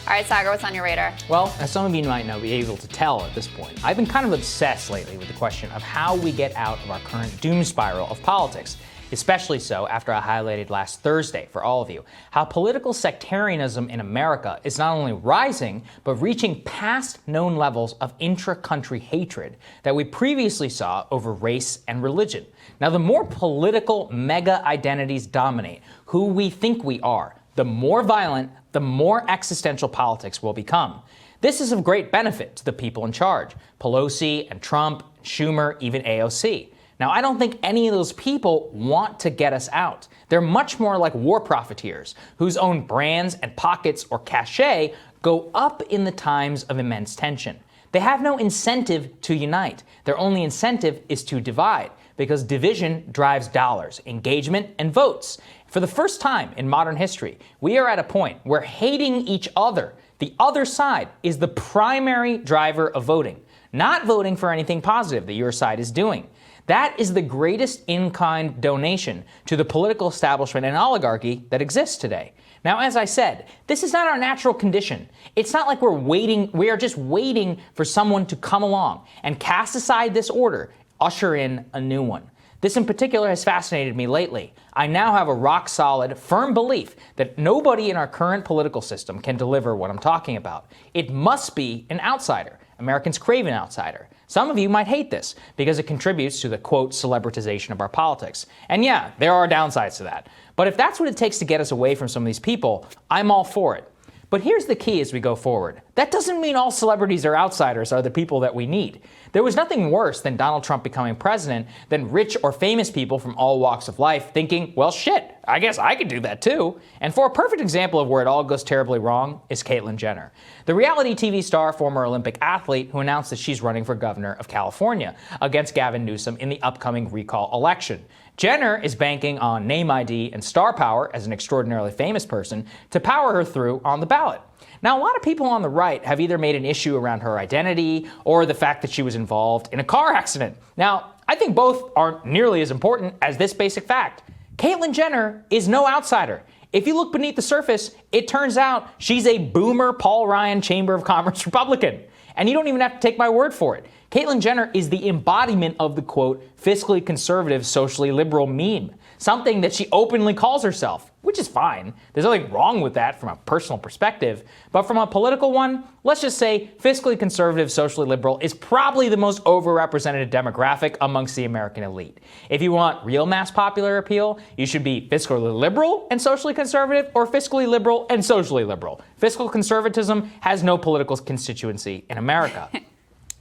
All right, Saagar, what's on your radar? Well, as some of you might be able to tell at this point, I've been kind of obsessed lately with the question of how we get out of our current doom spiral of politics. Especially so after I highlighted last Thursday for all of you how political sectarianism in America is not only rising, but reaching past known levels of intra-country hatred that we previously saw over race and religion. Now, the more political mega identities dominate who we think we are, the more violent, the more existential politics will become. This is of great benefit to the people in charge, Pelosi and Trump, Schumer, even AOC. Now, I don't think any of those people want to get us out. They're much more like war profiteers whose own brands and pockets or cachet go up in the times of immense tension. They have no incentive to unite. Their only incentive is to divide, because division drives dollars, engagement, and votes. For the first time in modern history, we are at a point where hating each other, the other side, is the primary driver of voting, not voting for anything positive that your side is doing. That is the greatest in-kind donation to the political establishment and oligarchy that exists today. Now, as I said, this is not our natural condition. It's not like we are just waiting for someone to come along and cast aside this order, usher in a new one. This in particular has fascinated me lately. I now have a rock-solid, firm belief that nobody in our current political system can deliver what I'm talking about. It must be an outsider. Americans crave an outsider. Some of you might hate this because it contributes to the, quote, celebritization of our politics. And yeah, there are downsides to that. But if that's what it takes to get us away from some of these people, I'm all for it. But here's the key as we go forward. That doesn't mean all celebrities or outsiders are the people that we need. There was nothing worse than Donald Trump becoming president than rich or famous people from all walks of life thinking, well, shit, I guess I could do that too. And for a perfect example of where it all goes terribly wrong is Caitlyn Jenner, the reality TV star, former Olympic athlete who announced that she's running for governor of California against Gavin Newsom in the upcoming recall election. Jenner is banking on name ID and star power as an extraordinarily famous person to power her through on the ballot. Now, a lot of people on the right have either made an issue around her identity or the fact that she was involved in a car accident. Now, I think both aren't nearly as important as this basic fact. Caitlyn Jenner is no outsider. If you look beneath the surface, it turns out she's a boomer Paul Ryan Chamber of Commerce Republican. And you don't even have to take my word for it. Caitlyn Jenner is the embodiment of the, quote, fiscally conservative, socially liberal meme, something that she openly calls herself, which is fine. There's nothing wrong with that from a personal perspective. But from a political one, let's just say fiscally conservative, socially liberal is probably the most overrepresented demographic amongst the American elite. If you want real mass popular appeal, you should be fiscally liberal and socially conservative, or fiscally liberal and socially liberal. Fiscal conservatism has no political constituency in America.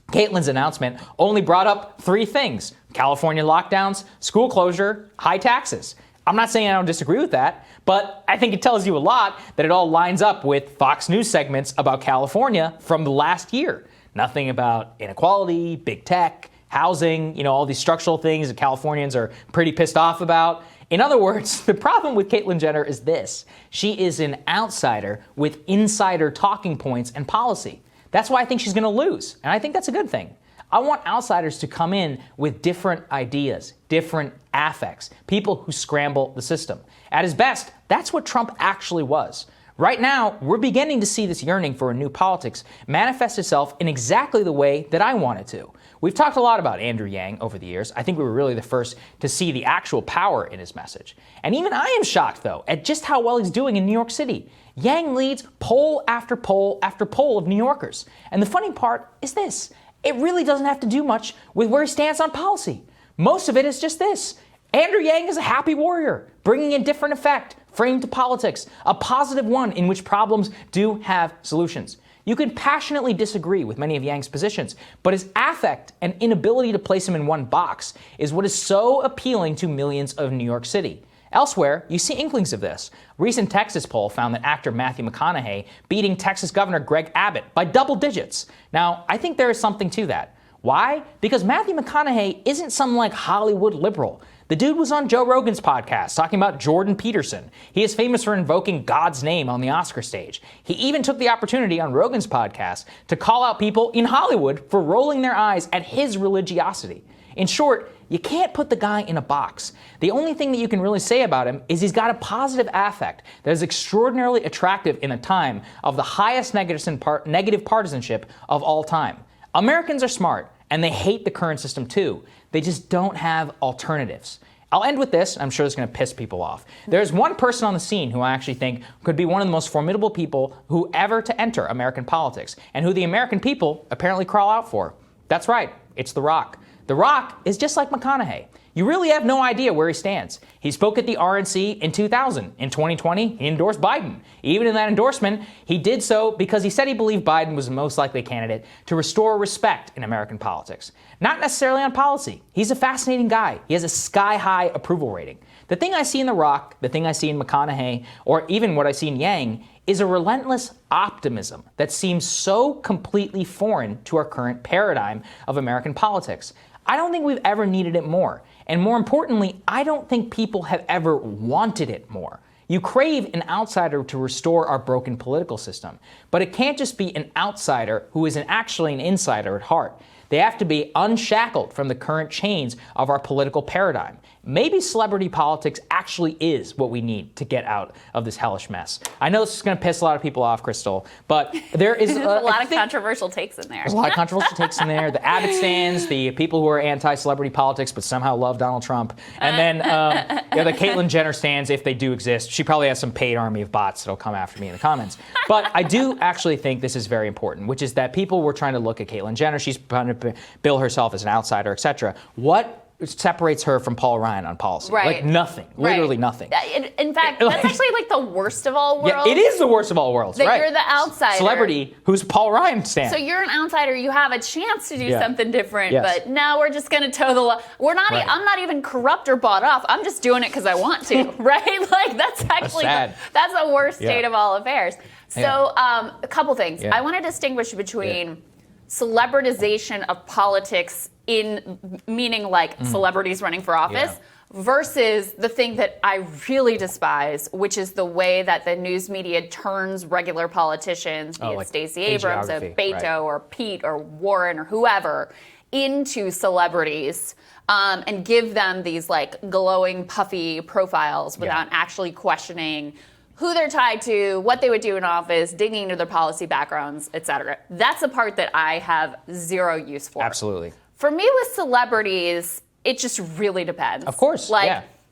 Caitlyn's announcement only brought up three things: California lockdowns, school closure, high taxes. I'm not saying I don't disagree with that, but I think it tells you a lot that it all lines up with Fox News segments about California from the last year. Nothing about inequality, big tech, housing, all these structural things that Californians are pretty pissed off about. In other words, the problem with Caitlyn Jenner is this: she is an outsider with insider talking points and policy. That's why I think she's going to lose, and I think that's a good thing. I want outsiders to come in with different ideas, different affects, people who scramble the system. At his best, that's what Trump actually was. Right now, we're beginning to see this yearning for a new politics manifest itself in exactly the way that I want it to. We've talked a lot about Andrew Yang over the years. I think we were really the first to see the actual power in his message. And even I am shocked, though, at just how well he's doing in New York City. Yang leads poll after poll after poll of New Yorkers. And the funny part is this: it really doesn't have to do much with where he stands on policy. Most of it is just this: Andrew Yang is a happy warrior, bringing a different effect, framed to politics, a positive one in which problems do have solutions. You can passionately disagree with many of Yang's positions, but his affect and inability to place him in one box is what is so appealing to millions of New York City. Elsewhere, you see inklings of this. A recent Texas poll found that actor Matthew McConaughey beating Texas Governor Greg Abbott by double digits. Now, I think there is something to that. Why? Because Matthew McConaughey isn't some Hollywood liberal. The dude was on Joe Rogan's podcast talking about Jordan Peterson. He is famous for invoking God's name on the Oscar stage. He even took the opportunity on Rogan's podcast to call out people in Hollywood for rolling their eyes at his religiosity. In short, you can't put the guy in a box. The only thing that you can really say about him is he's got a positive affect that is extraordinarily attractive in a time of the highest negative partisanship of all time. Americans are smart, and they hate the current system too. They just don't have alternatives. I'll end with this. I'm sure it's going to piss people off. There's one person on the scene who I actually think could be one of the most formidable people who ever to enter American politics, and who the American people apparently crawl out for. That's right, it's The Rock. The Rock is just like McConaughey. You really have no idea where he stands. He spoke at the RNC in 2000. In 2020, he endorsed Biden. Even in that endorsement, he did so because he said he believed Biden was the most likely candidate to restore respect in American politics. Not necessarily on policy. He's a fascinating guy. He has a sky-high approval rating. The thing I see in The Rock, the thing I see in McConaughey, or even what I see in Yang, is a relentless optimism that seems so completely foreign to our current paradigm of American politics. I don't think we've ever needed it more. And more importantly, I don't think people have ever wanted it more. You crave an outsider to restore our broken political system, but it can't just be an outsider who is actually an insider at heart. They have to be unshackled from the current chains of our political paradigm. Maybe celebrity politics actually is what we need to get out of this hellish mess. I know this is going to piss a lot of people off, Crystal, but there is a lot of controversial takes in there. There's a lot of controversial takes in there. The Abbott stands, the people who are anti-celebrity politics but somehow love Donald Trump, and then the Caitlyn Jenner stands, if they do exist. She probably has some paid army of bots that'll come after me in the comments. But I do actually think this is very important, which is that people were trying to look at Caitlyn Jenner. She's trying to bill herself as an outsider, etc. What separates her from Paul Ryan on policy? Right. Like nothing. Literally nothing. In fact, that's actually like the worst of all worlds. Yeah, it is the worst of all worlds. That right. You're the outsider. Celebrity who's Paul Ryan stand. So you're an outsider. You have a chance to do something different, Yes. but now we're just going to toe the line. We're not. Right. I'm not even corrupt or bought off. I'm just doing it because I want to. Right? Like that's actually that's the worst state of all affairs. So a couple things. I want to distinguish between celebritization of politics in meaning like celebrities running for office versus the thing that I really despise, which is the way that the news media turns regular politicians, be it like Stacey Abrams or hagiography, Beto or Pete or Warren or whoever, into celebrities and give them these like glowing, puffy profiles without actually questioning who they're tied to, what they would do in office, digging into their policy backgrounds, et cetera. That's the part that I have zero use for. Absolutely. For me with celebrities, it just really depends. Of course,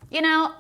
you know,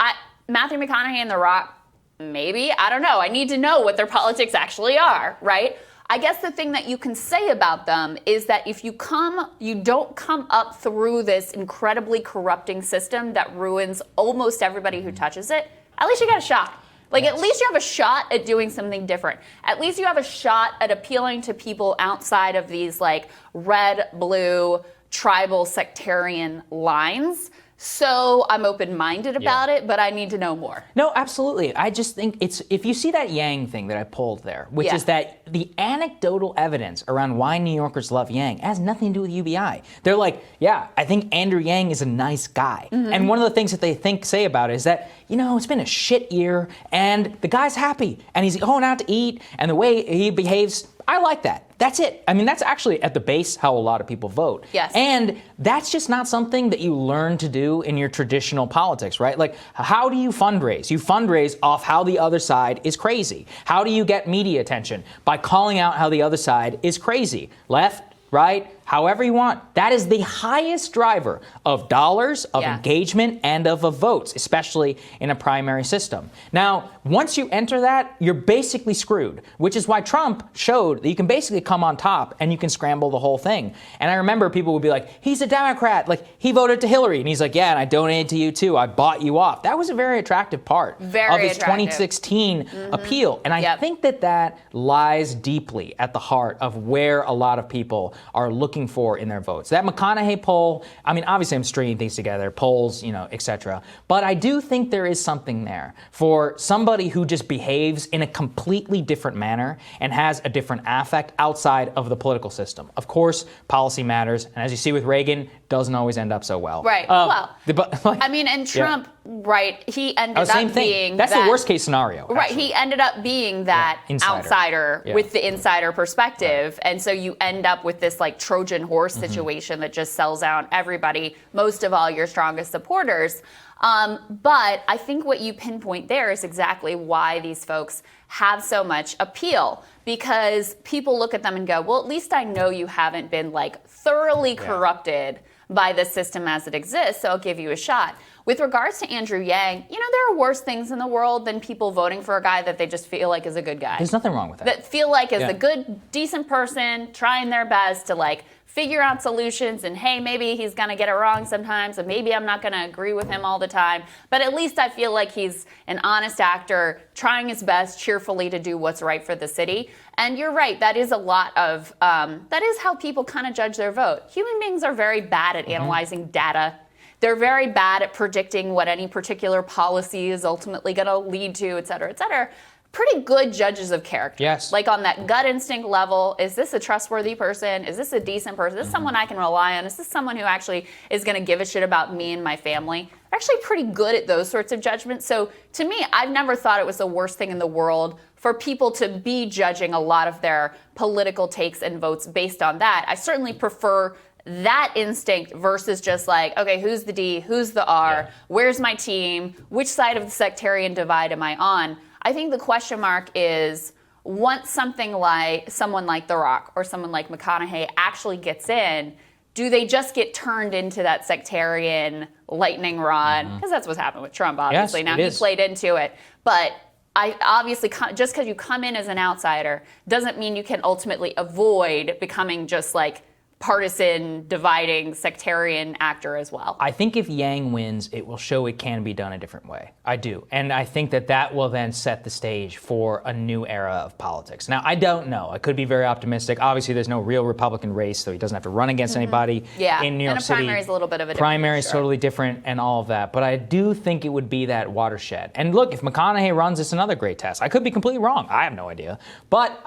Matthew McConaughey and The Rock, maybe, I don't know. I need to know what their politics actually are, right? I guess the thing that you can say about them is that if you don't come up through this incredibly corrupting system that ruins almost everybody who touches it, at least you got a shot. Like, at least you have a shot at doing something different. At least you have a shot at appealing to people outside of these, like, red, blue, tribal, sectarian lines. So I'm open-minded about it, but I need to know more. No, absolutely. I just think if you see that Yang thing that I pulled there, which is that the anecdotal evidence around why New Yorkers love Yang has nothing to do with UBI. They're like, I think Andrew Yang is a nice guy. And one of the things that they say about it is that, you know, it's been a shit year and the guy's happy and he's going out to eat and the way he behaves, I like that. That's it. I mean, that's actually at the base how a lot of people vote. Yes. And that's just not something that you learn to do in your traditional politics, right? Like, how do you fundraise? You fundraise off how the other side is crazy. How do you get media attention? By calling out how the other side is crazy. Left, right, however you want. That is the highest driver of dollars, of engagement, and of votes, especially in a primary system. Now, once you enter that, you're basically screwed, which is why Trump showed that you can basically come on top and you can scramble the whole thing. And I remember people would be like, he's a Democrat, like he voted to Hillary. And he's like, yeah, and I donated to you too. I bought you off. That was a very attractive part of his 2016 appeal. And I think that lies deeply at the heart of where a lot of people are looking for in their votes. That McConaughey poll, I mean, obviously I'm stringing things together, polls, you know, etc. But I do think there is something there for somebody who just behaves in a completely different manner and has a different affect outside of the political system. Of course, policy matters. And as you see with Reagan, doesn't always end up so well. Right. I mean, and Trump, right, he ended up being That's the worst case scenario. Right, he ended up being that outsider with the insider perspective. Right. And so you end up with this like Trojan horse situation that just sells out everybody, most of all your strongest supporters. But I think what you pinpoint there is exactly why these folks have so much appeal, because people look at them and go, well, at least I know you haven't been like thoroughly corrupted by the system as it exists, so I'll give you a shot. With regards to Andrew Yang, you know, there are worse things in the world than people voting for a guy that they just feel like is a good guy. There's nothing wrong with that. That feel like is a good, decent person trying their best to like figure out solutions, and hey, maybe he's gonna get it wrong sometimes, and maybe I'm not gonna agree with him all the time, but at least I feel like he's an honest actor trying his best cheerfully to do what's right for the city. And you're right, that is a lot of, that is how people kind of judge their vote. Human beings are very bad at analyzing data. They're very bad at predicting what any particular policy is ultimately gonna lead to, et cetera, et cetera. Pretty good judges of character. Yes. Like on that gut instinct level, is this a trustworthy person? Is this a decent person? Is this someone I can rely on? Is this someone who actually is going to give a shit about me and my family? They're actually pretty good at those sorts of judgments. So to me, I've never thought it was the worst thing in the world for people to be judging a lot of their political takes and votes based on that. I certainly prefer that instinct versus just like, okay, who's the D, who's the R, where's my team, which side of the sectarian divide am I on? I think the question mark is, once someone like The Rock or someone like McConaughey actually gets in, do they just get turned into that sectarian lightning rod? Because that's what's happened with Trump, obviously. Yes, now he played into it. But I obviously, just because you come in as an outsider doesn't mean you can ultimately avoid becoming just like partisan, dividing, sectarian actor as well. I think if Yang wins, it will show it can be done a different way. I do. And I think that will then set the stage for a new era of politics. Now, I don't know. I could be very optimistic. Obviously, there's no real Republican race, so he doesn't have to run against anybody in New York City. And a primary is a little bit of a different primary is totally different and all of that. But I do think it would be that watershed. And look, if McConaughey runs, it's another great test. I could be completely wrong. I have no idea. But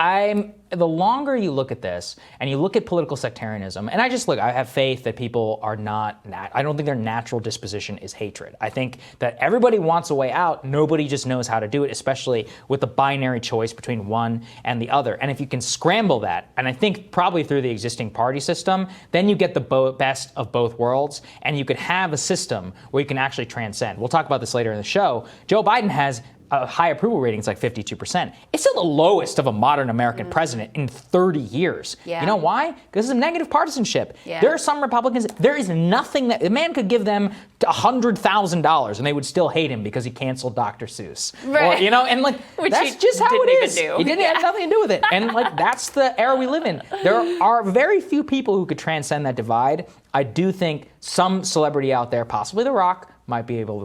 the longer you look at this and you look at political sectarianism, and I have faith that people are not, I don't think their natural disposition is hatred. I think that everybody wants a way out. Nobody just knows how to do it, especially with the binary choice between one and the other. And if you can scramble that, and I think probably through the existing party system, then you get the best of both worlds, and you could have a system where you can actually transcend. We'll talk about this later in the show. Joe Biden has a high approval rating, it's like 52%. It's still the lowest of a modern American president in 30 years. Yeah. You know why? Because of negative partisanship. Yeah. There are some Republicans, there is nothing that, the man could give them $100,000 and they would still hate him because he canceled Dr. Seuss. Right. Or, and like, that's just how it is. He didn't have nothing to do with it. And like, that's the era we live in. There are very few people who could transcend that divide. I do think some celebrity out there, possibly The Rock, might be able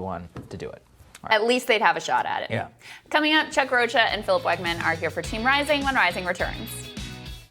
to do it. Right. At least they'd have a shot at it. Yeah. Coming up, Chuck Rocha and Philip Wegman are here for Team Rising when Rising returns.